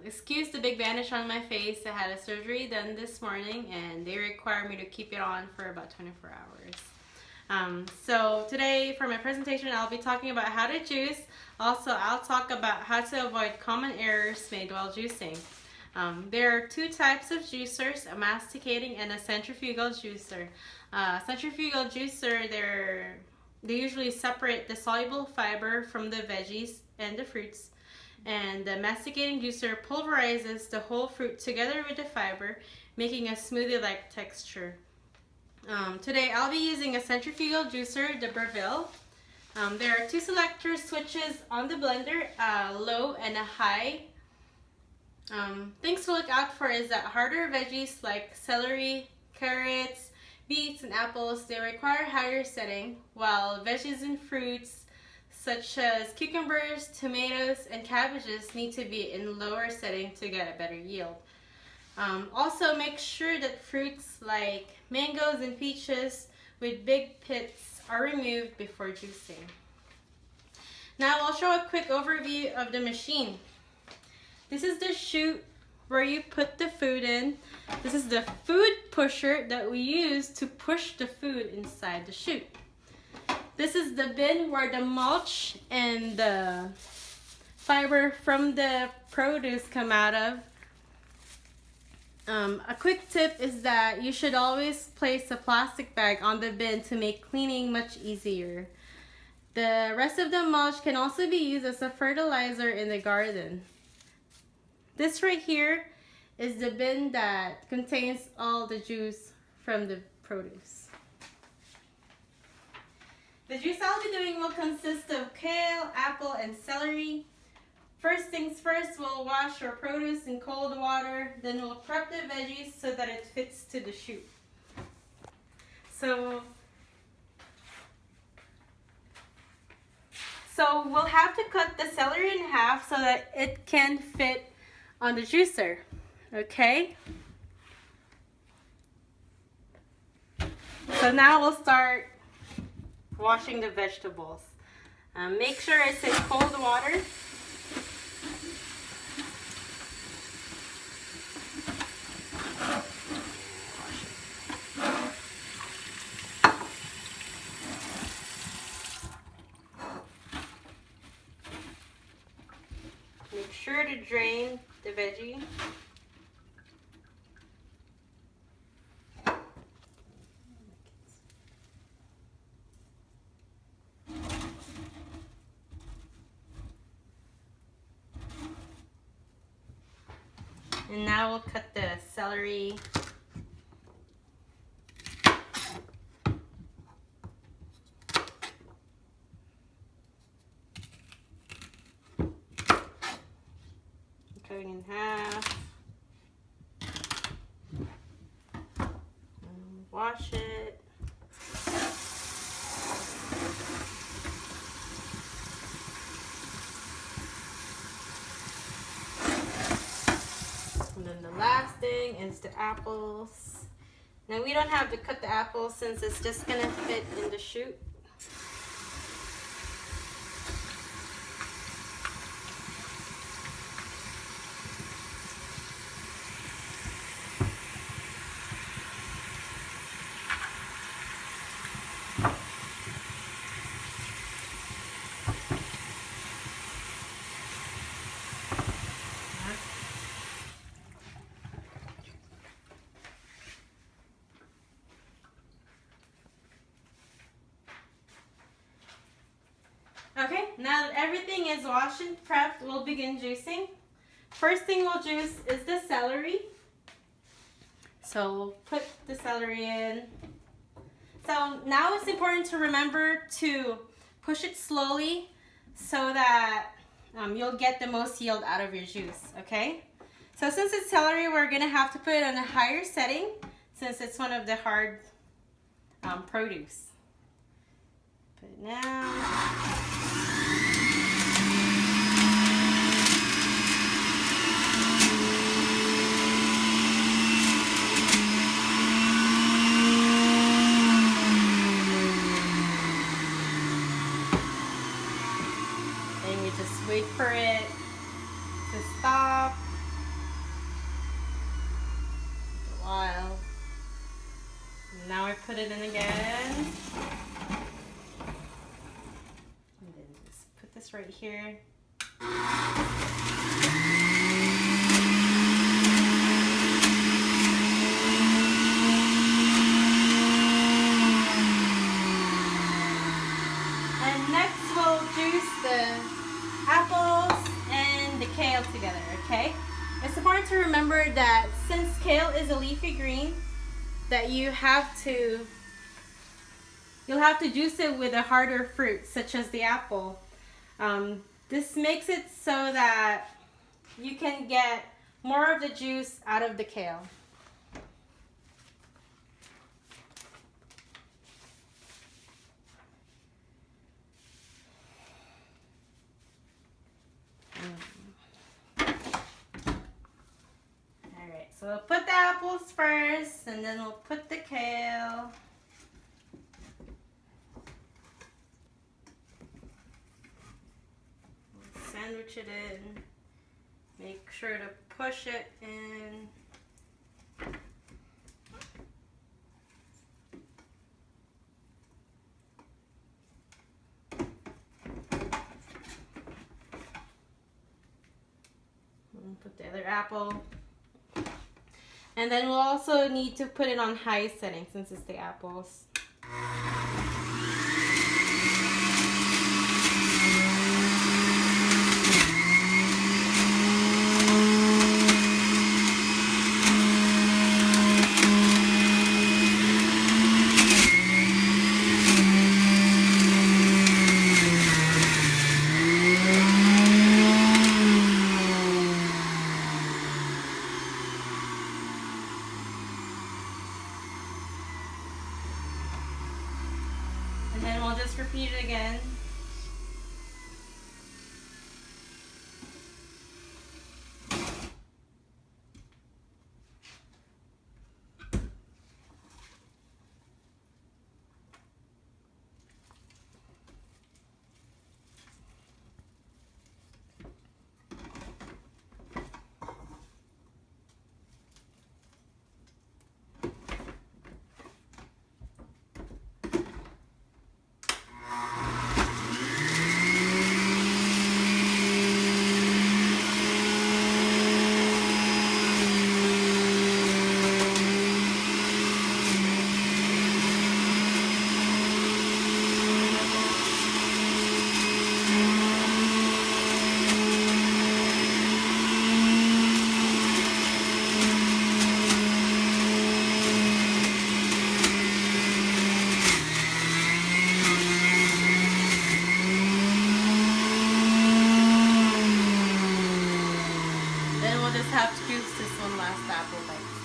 Excuse the big bandage on my face. I had a surgery done this morning and they require me to keep it on for about 24 hours. So today for my presentation, I'll be talking about how to juice. Also, I'll talk about how to avoid common errors made while juicing. There are two types of juicers, a masticating and a centrifugal juicer. Centrifugal juicer, they usually separate the soluble fiber from the veggies and the fruits. And the masticating juicer pulverizes the whole fruit together with the fiber, making a smoothie-like texture. Today I'll be using a centrifugal juicer, the Breville. There are two selector switches on the blender, a low and a high. Things to look out for is that harder veggies like celery, carrots, beets, and apples, they require higher setting, while veggies and fruits such as cucumbers, tomatoes, and cabbages need to be in lower setting to get a better yield. Also, make sure that fruits like mangoes and peaches with big pits are removed before juicing. Now I'll show a quick overview of the machine. This is the chute where you put the food in. This is the food pusher that we use to push the food inside the chute. This is the bin where the mulch and the fiber from the produce come out of. A quick tip is that you should always place a plastic bag on the bin to make cleaning much easier. The rest of the mulch can also be used as a fertilizer in the garden. This right here is the bin that contains all the juice from the produce. The juice I'll be doing will consist of kale, apple, and celery. First things first, we'll wash our produce in cold water, then we'll prep the veggies so that it fits to the chute. So we'll have to cut the celery in half so that it can fit on the juicer, okay? So now we'll start washing the vegetables. Make sure it's in cold water. Make sure to drain the veggie. And now we'll cut the celery. Cutting in half. And wash it. And then the last thing is the apples. Now we don't have to cut the apples since it's just gonna fit in the chute. Okay, now that everything is washed and prepped, we'll begin juicing. First thing we'll juice is the celery. So we'll put the celery in. So now it's important to remember to push it slowly so that you'll get the most yield out of your juice, okay? So since it's celery, we're gonna have to put it on a higher setting since it's one of the hard produce. Put it now. Wait for it to stop. now I put it in again. And then just put this right here. And next we'll juice the apples and the kale together, okay? It's important to remember that since kale is a leafy green, that you'll have to juice it with a harder fruit, such as the apple. This makes it so that you can get more of the juice out of the kale. Alright, so we'll put the apples first, and then we'll put the kale. Sandwich it in. Make sure to push it in. And put the other apple. And then we'll also need to put it on high setting since it's the apples. And then we'll just repeat it again. Have to juice this one last apple bite.